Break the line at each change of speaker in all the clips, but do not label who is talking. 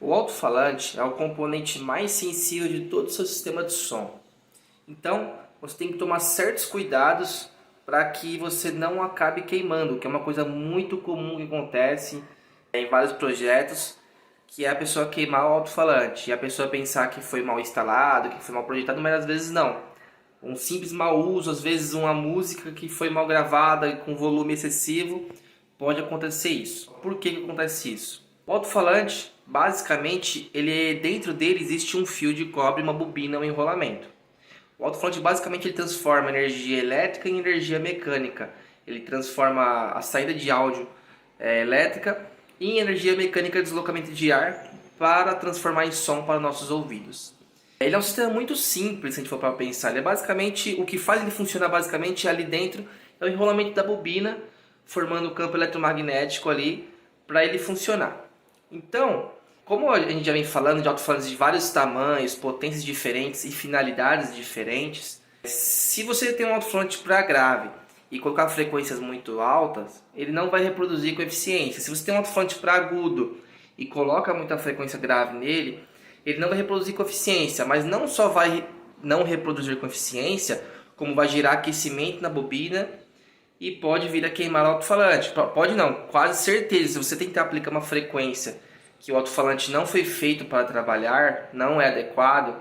O alto-falante é o componente mais sensível de todo o seu sistema de som. Então, você tem que tomar certos cuidados para que você não acabe queimando, que é uma coisa muito comum que acontece em vários projetos, que é a pessoa queimar o alto-falante e a pessoa pensar que foi mal instalado, que foi mal projetado, mas às vezes não. Um simples mau uso, às vezes uma música que foi mal gravada com volume excessivo, pode acontecer isso. Por que acontece isso? O alto-falante, basicamente, dentro dele existe um fio de cobre, uma bobina, um enrolamento. O alto-falante basicamente ele transforma energia elétrica em energia mecânica. Ele transforma a saída de áudio elétrica em energia mecânica de deslocamento de ar para transformar em som para nossos ouvidos. Ele é um sistema muito simples, se a gente for para pensar. Ele é basicamente, o que faz ele funcionar basicamente ali dentro é o enrolamento da bobina, formando o campo eletromagnético ali para ele funcionar. Então, como a gente já vem falando de alto-falantes de vários tamanhos, potências diferentes e finalidades diferentes, se você tem um alto-falante para grave e colocar frequências muito altas, ele não vai reproduzir com eficiência. Se você tem um alto-falante para agudo e coloca muita frequência grave nele, ele não vai reproduzir com eficiência, mas não só vai não reproduzir com eficiência, como vai gerar aquecimento na bobina e pode vir a queimar o alto-falante. Pode não, quase certeza. Se você tentar aplicar uma frequência que o alto-falante não foi feito para trabalhar, não é adequado,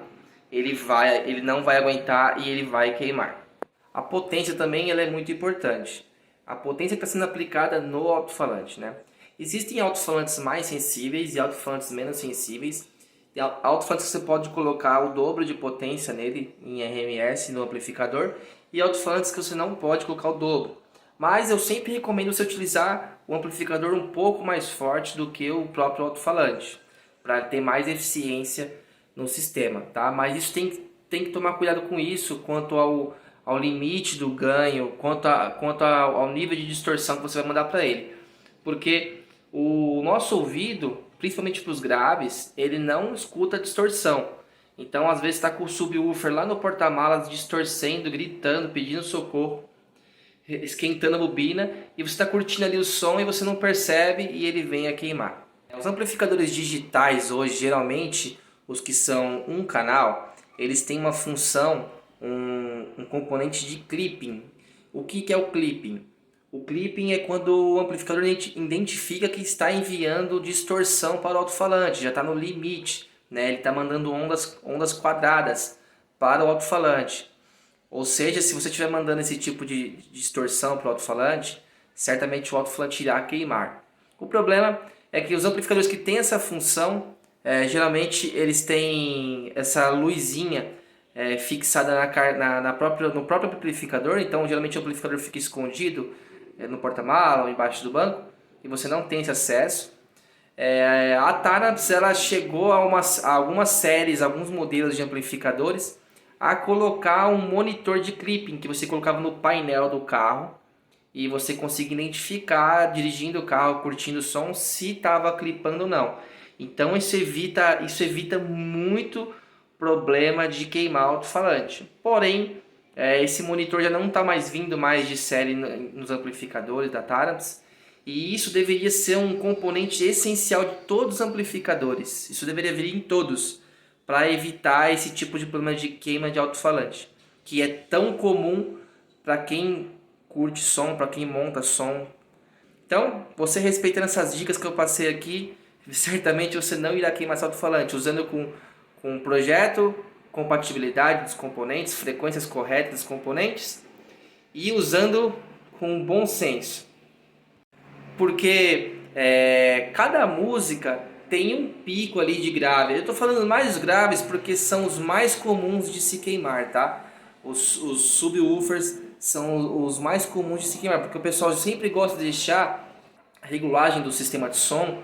ele não vai aguentar e ele vai queimar. A potência também ela é muito importante. A potência que está sendo aplicada no alto-falante, né? Existem alto-falantes mais sensíveis e alto-falantes menos sensíveis. Alto-falantes que você pode colocar o dobro de potência nele em RMS no amplificador e alto-falantes que você não pode colocar o dobro. Mas eu sempre recomendo você utilizar o amplificador um pouco mais forte do que o próprio alto-falante, para ter mais eficiência no sistema, tá? Mas isso tem que tomar cuidado com isso quanto ao limite do ganho, quanto ao nível de distorção que você vai mandar para ele. Porque o nosso ouvido, principalmente para os graves, ele não escuta distorção. Então, às vezes está com o subwoofer lá no porta-malas distorcendo, gritando, pedindo socorro, esquentando a bobina, e você está curtindo ali o som e você não percebe e ele vem a queimar. Os amplificadores digitais hoje, geralmente, os que são um canal, eles têm uma função, um componente de clipping. O que é o clipping? O clipping é quando o amplificador identifica que está enviando distorção para o alto-falante, já está no limite, né? Ele está mandando ondas quadradas para o alto-falante. Ou seja, se você estiver mandando esse tipo de distorção para o alto-falante, certamente o alto-falante irá queimar. O problema é que os amplificadores que têm essa função, geralmente eles têm essa luzinha fixada no próprio amplificador. Então geralmente o amplificador fica escondido no porta-malas ou embaixo do banco e você não tem esse acesso. A Thanaps ela chegou a algumas séries, alguns modelos de amplificadores a colocar um monitor de clipping que você colocava no painel do carro e você conseguia identificar dirigindo o carro, curtindo o som, se estava clipando ou não. Então isso evita muito problema de queimar o alto-falante. Porém, esse monitor já não está mais vindo mais de série nos amplificadores da Thanaps, e isso deveria ser um componente essencial de todos os amplificadores. Isso deveria vir em todos, para evitar esse tipo de problema de queima de alto-falante, que é tão comum para quem curte som, para quem monta som. Então, você respeitando essas dicas que eu passei aqui, certamente você não irá queimar seu alto-falante, usando com projeto, compatibilidade dos componentes, frequências corretas dos componentes e usando com bom senso. Porque cada música tem um pico ali de grave. Eu estou falando mais dos graves porque são os mais comuns de se queimar, tá? Os subwoofers são os mais comuns de se queimar, porque o pessoal sempre gosta de deixar a regulagem do sistema de som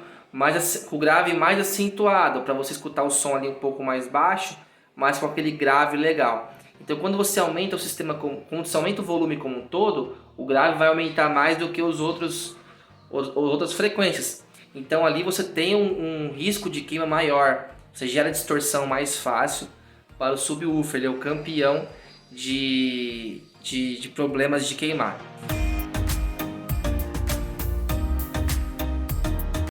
com o grave mais acentuado, para você escutar o som ali um pouco mais baixo, mas com aquele grave legal. Então quando você aumenta o sistema, quando você aumenta o volume como um todo, o grave vai aumentar mais do que as outras frequências. Então ali você tem um risco de queima maior, você gera distorção mais fácil para o subwoofer, ele é o campeão de problemas de queimar.